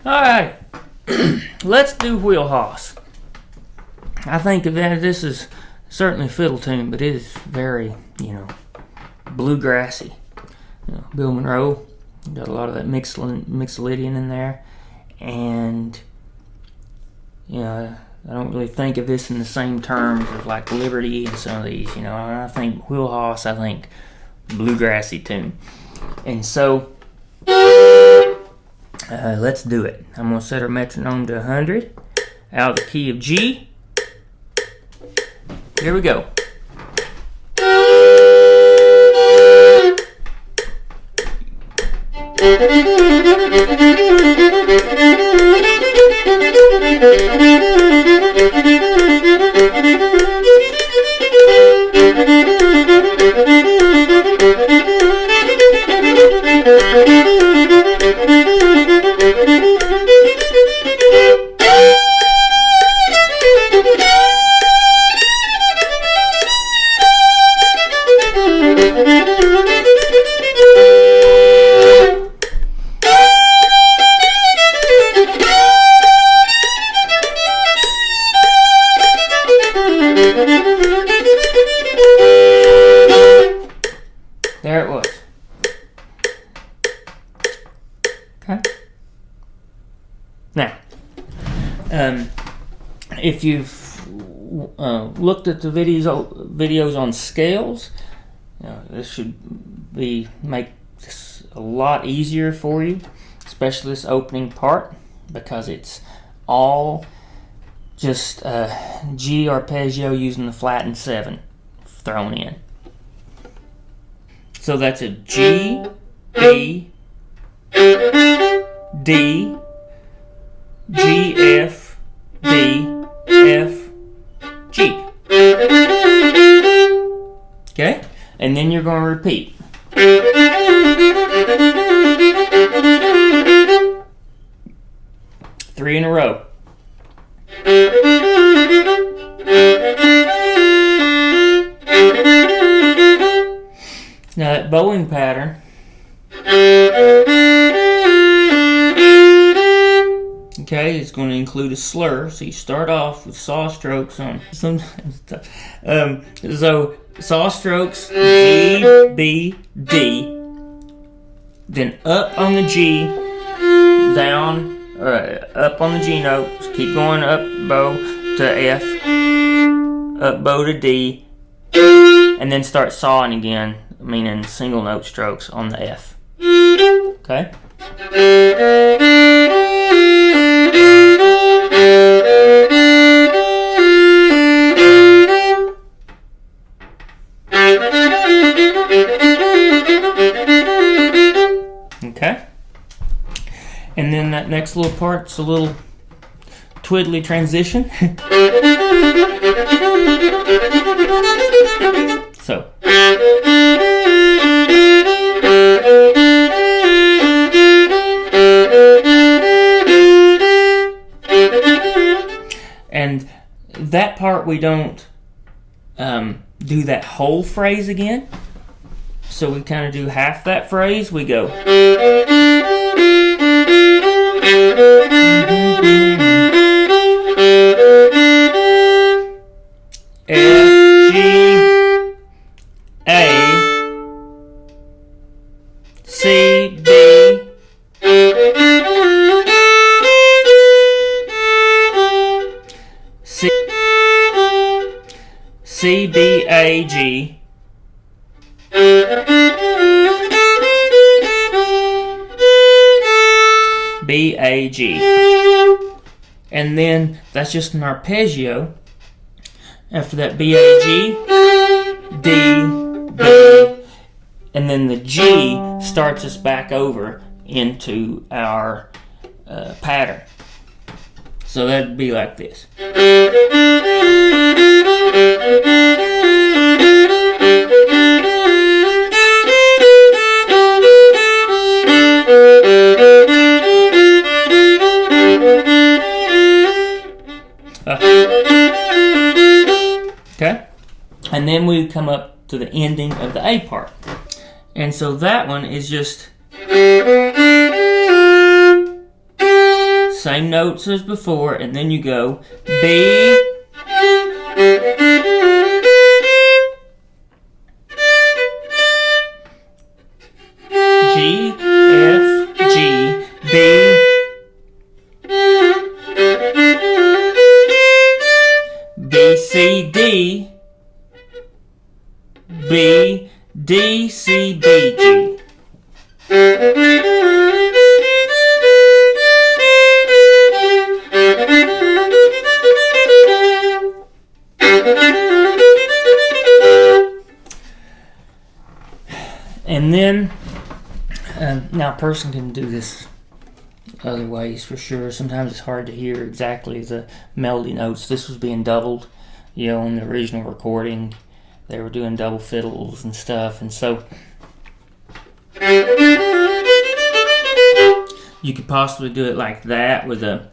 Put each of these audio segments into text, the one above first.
Alright, let's do Wheelhouse. I think that this is certainly a fiddle tune, but it is very, bluegrassy. Bill Monroe got a lot of that Mixolydian in there, and I don't really think of this in the same terms as like Liberty and some of these. I think Wheelhouse, I think bluegrassy tune, and so let's do it. I'm gonna set our metronome to 100 out of the key of G. Here we go. There it was. Okay. Now, if you've looked at the videos on scales, this should make this a lot easier for you, especially this opening part, because it's all just G arpeggio using the flattened 7 thrown in. So that's a G, B, D, G, F, D, F, G. Okay? And then you're going to repeat. 3 in a row. Now that bowing pattern, okay, is going to include a slur. So you start off with saw strokes on so saw strokes G, B, D, then up on the G, down, up on the G note, keep going up bow to F, up bow to D, and then start sawing again, meaning single note strokes on the F. Okay? Okay? And then that next little part's a little twiddly transition. So. And that part we don't do that whole phrase again. So we kind of do half that phrase. We go. F, G, A, C, B, C, B, A, G, B, A, G. And then that's just an arpeggio. After that, B, A, G, D, B, and then the G starts us back over into our pattern. So that'd be like this. Okay? And then we come up to the ending of the A part. And so that one is just same notes as before, and then you go B, G, F, G, B, B, C, D, B, D, C, B, G. And then, now a person can do this other ways for sure. Sometimes it's hard to hear exactly the melody notes. This was being doubled, you know, in the original recording. They were doing double fiddles and stuff, and so you could possibly do it like that with a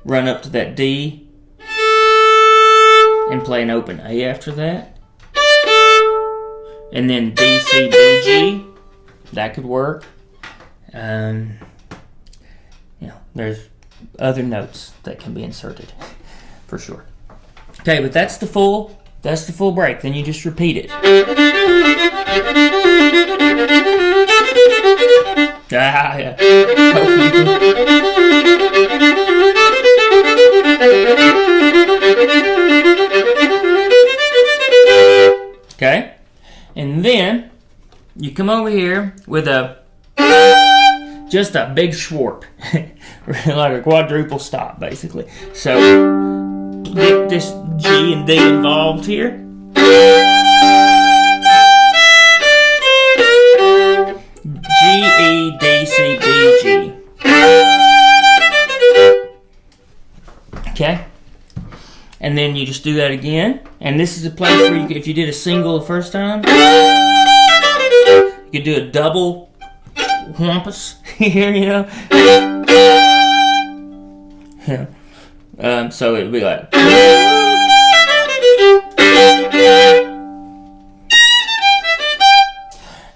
run up to that D and play an open A after that. And then D, C, B, G. That could work. You know, there's other notes that can be inserted for sure. Okay, but that's the full break. Then you just repeat it. Ah, yeah. Okay, and then you come over here with just a big schwarp, like a quadruple stop, basically. So get this G and D involved here. G, E, D, C, B, G. Okay? And then you just do that again. And this is a place where you could, if you did a single the first time, you could do a double whampus here, you know? Yeah. So it would be like...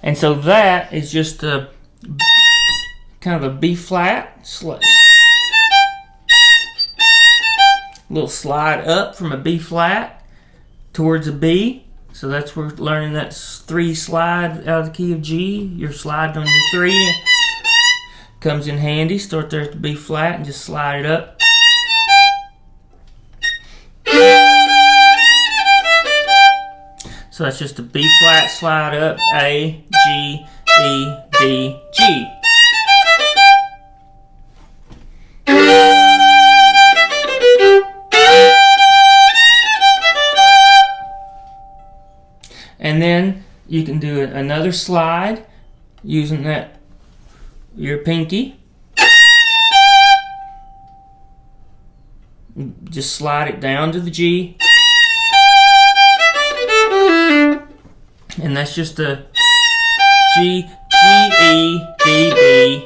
And so that is just a kind of a B flat, little slide up from a B flat towards a B. So that's where we're learning that 3 slide out of the key of G. You're sliding on your 3. Comes in handy. Start there at the B flat and just slide it up. So that's just a B flat slide up, A, G, E, D, G. And then you can do another slide using your pinky. Just slide it down to the G. And that's just a G, G, E, D, B.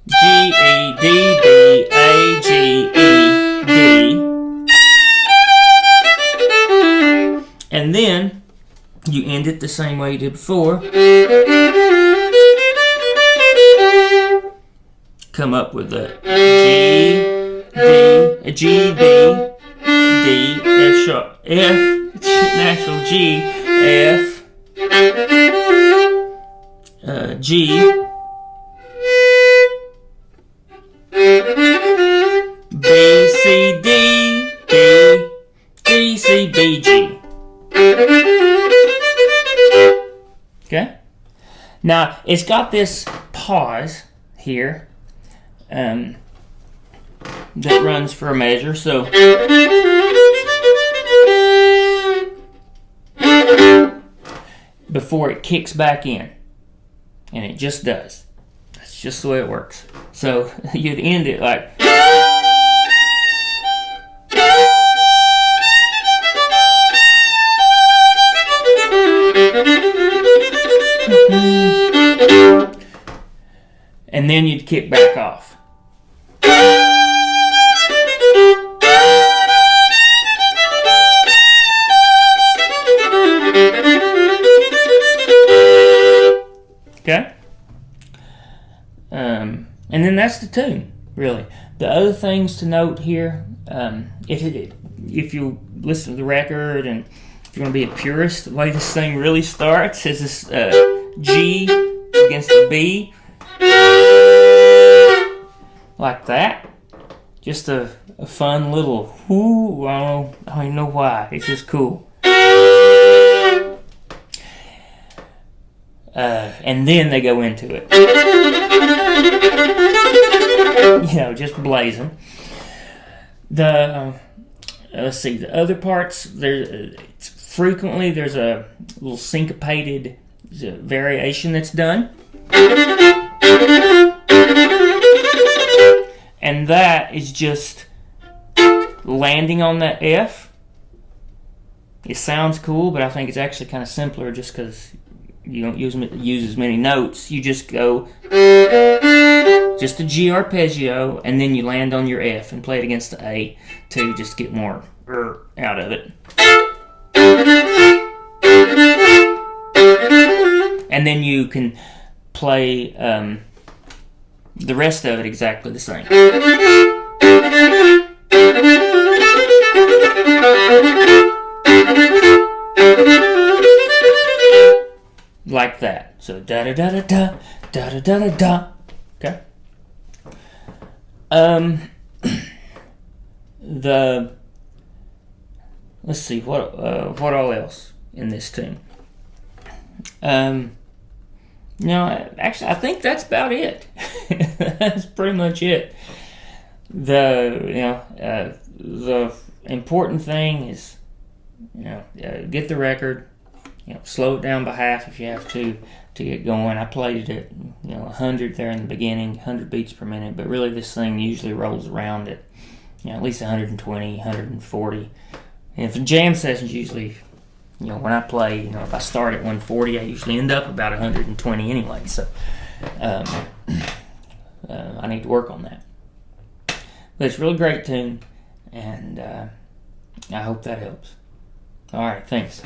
G, E, D, B, A, G, E, D. And then you end it the same way you did before. Come up with a G, B, D, F sharp, F, natural G, F, G, B, C, D, B, D, C, B, G. Okay? Now, it's got this pause here that runs for a measure, so before it kicks back in, and it just does. That's just the way it works. So you'd end it like and then you'd kick back off. Okay? And then that's the tune, really. The other things to note here, if you listen to the record and if you want to be a purist, the way this thing really starts is this G against the B, like that. Just a fun little whoo. I don't even know why. It's just cool. And then they go into it. Just blazing. Let's see, the other parts, frequently there's a little syncopated variation that's done. And that is just landing on that F. It sounds cool, but I think it's actually kind of simpler just because you don't use as many notes. You just go just a G arpeggio, and then you land on your F and play it against the A to just get more out of it. And then you can play the rest of it exactly the same. Like that. So da da da da da da da da da. Okay. Let's see what all else in this tune. Actually, I think that's about it. That's pretty much it. The important thing is, get the record. Slow it down by half if you have to get going. I played it at 100 there in the beginning, 100 beats per minute, but really this thing usually rolls around at at least 120, 140. And for jam sessions, usually, when I play, if I start at 140, I usually end up about 120 anyway. So I need to work on that. But it's a really great tune, and I hope that helps. All right, thanks.